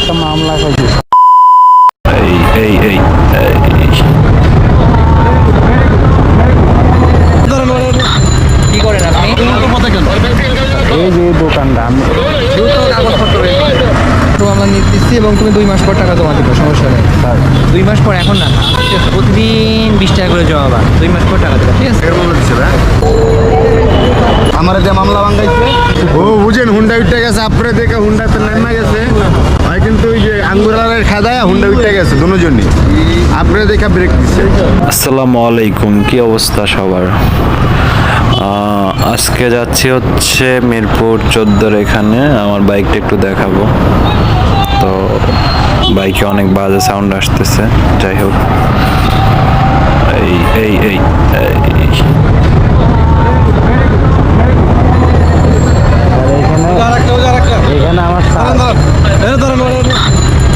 একটা মামলা খাইছি। এই এই এই কি করেন আপনি? এই যে দোকানটা আমি দ্রুত কাগজপত্র বের করো। তো আমরা নির্দিচ্ছি এবং তুমি 2 মাস পর টাকা জমা দিবে, সমস্যা নেই। 2 মাস পর, এখন না, ঠিক আছে? প্রতিদিন 20 টাকা করে জমা বা 2 মাস পর টাকা দেবে, ঠিক আছে? আমার যে মামলা ভাঙাইছে ও বুঝেন হুন্ডা উঠে গেছে, আপরে দেখে হুন্ডাতে নামা গেছে হয়, কিন্তু ওই যে আঙ্গুরালের খাদায় হুন্ডা উঠে গেছে দুজনই, আপরে দেখে ব্রেক দিচ্ছে। আসসালামু আলাইকুম, কি অবস্থা সবার? আজকে যাচ্ছি হচ্ছে মিরপুর 14-র এখানে, আমার বাইকটা একটু দেখাবো। তো বাইকে অনেক বাজে সাউন্ড আসতেছে, যাই হোক। এই এই এই এই এখানে আমার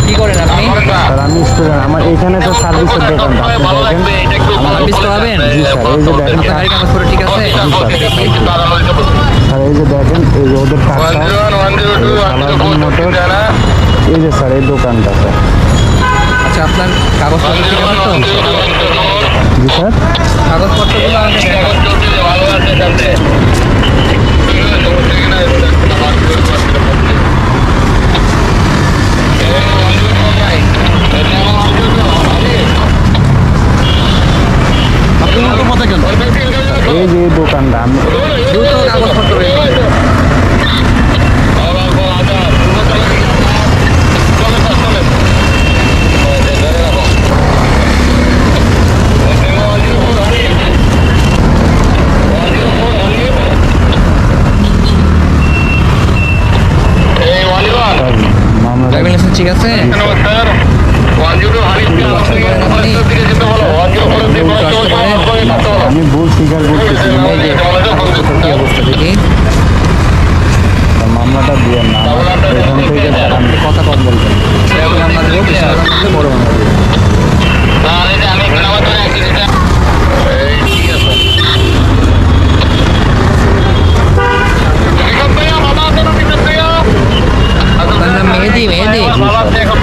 কি করেন আপনি? স্যার আমি স্টুডেন্ট, আমার এখানে তো সার্ভিসের দোকানটা আপনি দেখেন। সার্ভিস করাবেন? জি স্যার, এই যে দেখেন আপনার গাড়ি কাগজপত্র ঠিক আছে? স্যার, এই যে দেখেন, এই যে ওদের টাকা মোটর, এই যে স্যার এই দোকানটা স্যার। আচ্ছা, আপনার কাগজপত্র ঠিক আছে তো? জি স্যার, কাগজপত্রগুলো এই যে দোকানটা আমি দ্রুত কাগজপত্র বের করো। মামলা ড্রাইভিং লাইসেন্স ঠিক আছে? আমি ভুল স্বীকার করতেছি, কি অবস্থা দেখি? মামলাটা দিয়ে না এখান থেকে আপনি কথা কম বলবেন। আমরা দেবো, বেশি কথা বললে বড় মামলা দেবো। আপনার নাম মেহেদি? মেহেদি, আমি এখান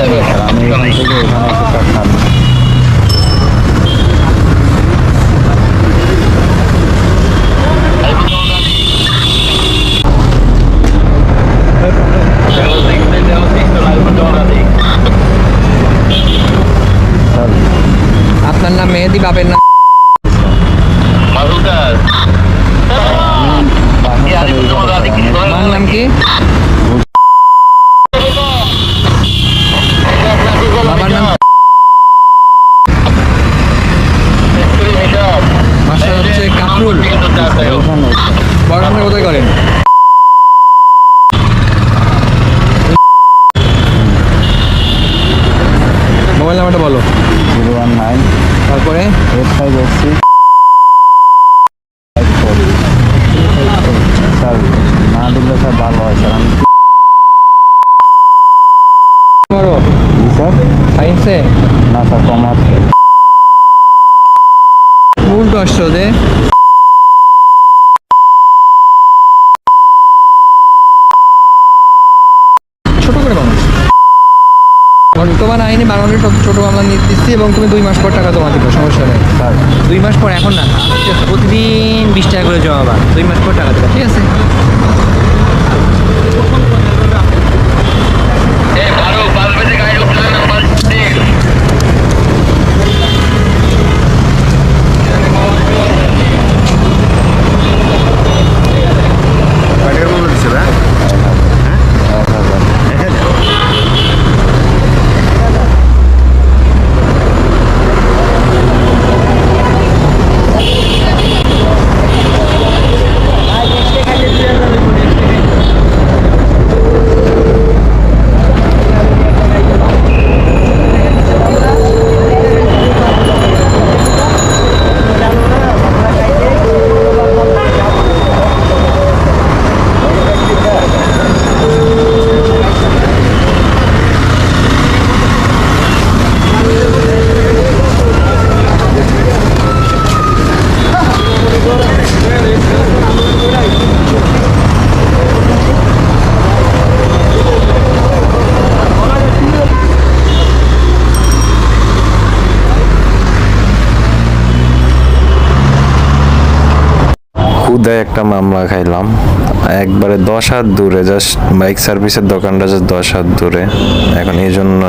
থেকে এখানে এসে কাটলাম। আপনার নাম মেহেদি, বাপের নাম? মার নাম কি? বাবার নাম? মাস্টার হচ্ছে কামরুল। পড়াশোনা কোথায় করেন? মোবাইল নাম্বারটা বলো। 019 তারপরে 8586 স্যার, না দিলে স্যার ভালো হয় স্যার। আমি করো জি স্যার, সায়েন্সে? না স্যার কমার্স। উল্টো আসছো যে। ছোট করে মানুষ বর্তমান আইনে বাংলাদেশের সব ছোট মামলা নির্দিচ্ছি এবং তুমি 2 মাস পর টাকা জমা দিবে, সমস্যা নেই। স্যার 2 মাস পর, এখন না, ঠিক আছে? প্রতিদিন 20 টাকা করে জমা বা 2 মাস পর টাকা দেবে, ঠিক আছে? কয়টার মূল্য দিচ্ছে ভাই? 1000 হুদায় একটা মামলা খাইলাম একবারে 10 হাত দূরে, জাস্ট বাইক সার্ভিসের দোকানটা জাস্ট 10 হাত দূরে। এখন এই জন্য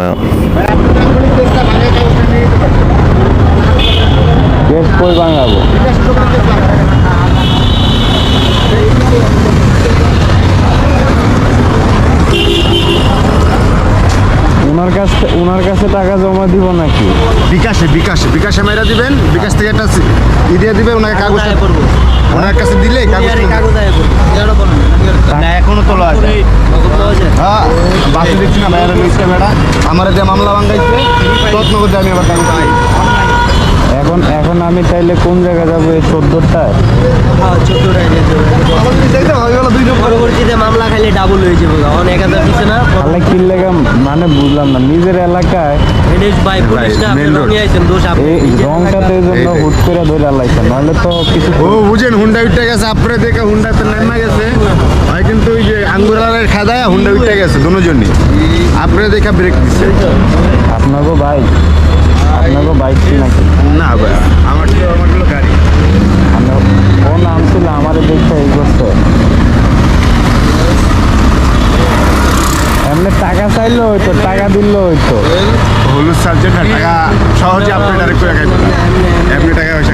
কেস কই ভাঙাবো? ওনার কাছে টাকা জমা দিব নাকি? বিকাশে মেরা দিবেন, বিকাশ থেকে একটা ই দিয়ে দিবেন, ওনাকে কাগজ ওনার কাছে দিলে না এখনো তোলা আছে। হ্যাঁ বাসে দেখছি না ভাইয়ারা নিচ্ছে বেড়া আমার যে মামলা ভাঙাইছে তত্ন করতে আমি আবার কাগজ পাই। এখন আমি তাইলে কোন জায়গায় যাবো? এই 14টায় পরবর্তীতে মামলা খাইলে ডাবল হয়ে যাবে, অন 1000 দিচ্ছে না তাহলে কি লেগা মানে বুঝলাম না। নিজের এলাকায় ভাই পুলিশ না আপনি রঙে আইছেন, দোষ আপনি এই রংটাতে এই জন্য হুট করে ধরে লাইছেন, নাহলে তো কিছু ও বুঝেন হুন্ডা উঠে গেছে, আপনারা দেখে হুন্ডাতে নামা গেছে হয় কিন্তু ওই যে আঙ্গুরালারের খাদায় হুন্ডা উঠে গেছে দুজনই, আপনারা দেখে ব্রেক দিচ্ছে। আপনাকে বাইক কি নাকি? না ভাই আমার গাড়ি ও নাম ছিল আমার দেখতে এই করছে। এমনি টাকা চাইলো হইতো, টাকা দিল হইতো। হলুদ সাবজেক্ট না টাকা সহজে আপনি ডাইরেক্ট করে খাইবেন এমনি টাকা পয়সা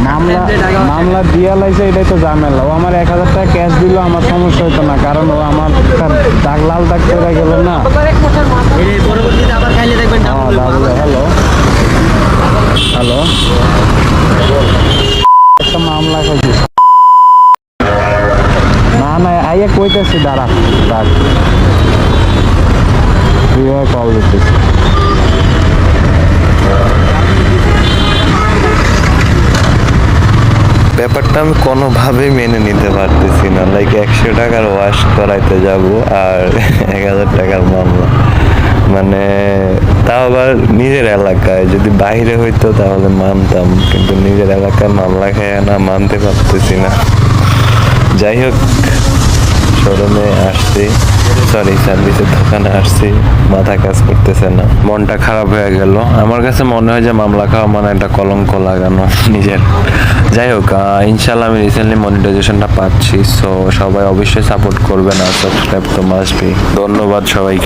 মামলা দিয়া লাইছে, এটাই তো ঝামেলা। ও আমার 1000 টাকা ক্যাশ দিল, আমার সমস্যা হইতো না, কারণ ও আমার দাগ লাল দাগ করে গেল না। পরবর্তীতে আবার খাইলে দেখবেন হ্যালো একটা মামলা খাইছি না আইয়া কইতেছি দাঁড়া কল দিতেছি। ব্যাপারটা আমি কোনোভাবেই মেনে নিতে পারতেছি না। লাইক 100 টাকার ওয়াশ করাইতে যাব আর 1000 টাকার মামলা, মানে তাও আবার নিজের এলাকায়। যদি বাইরে হইতো তাহলে মানতাম, কিন্তু নিজের এলাকায় মামলা খেয়ে না, মানতে পারতেছি না। যাই হোক, শোরুমে আসছি, সার্ভিসের দোকানে আসছি, মাথা কাজ করতেছে না, মনটা খারাপ হয়ে গেল। আমার কাছে মনে হয় যে মামলা খাওয়া মানে একটা কলঙ্ক লাগানো নিজের। যাই হোক, ইনশাল্লাহ আমি রিসেন্টলি মনিটাইজেশনটা পাচ্ছি, সো সবাই অবশ্যই সাপোর্ট করবেন আর সাবস্ক্রাইব তো মাস্ট বি। ধন্যবাদ সবাইকে।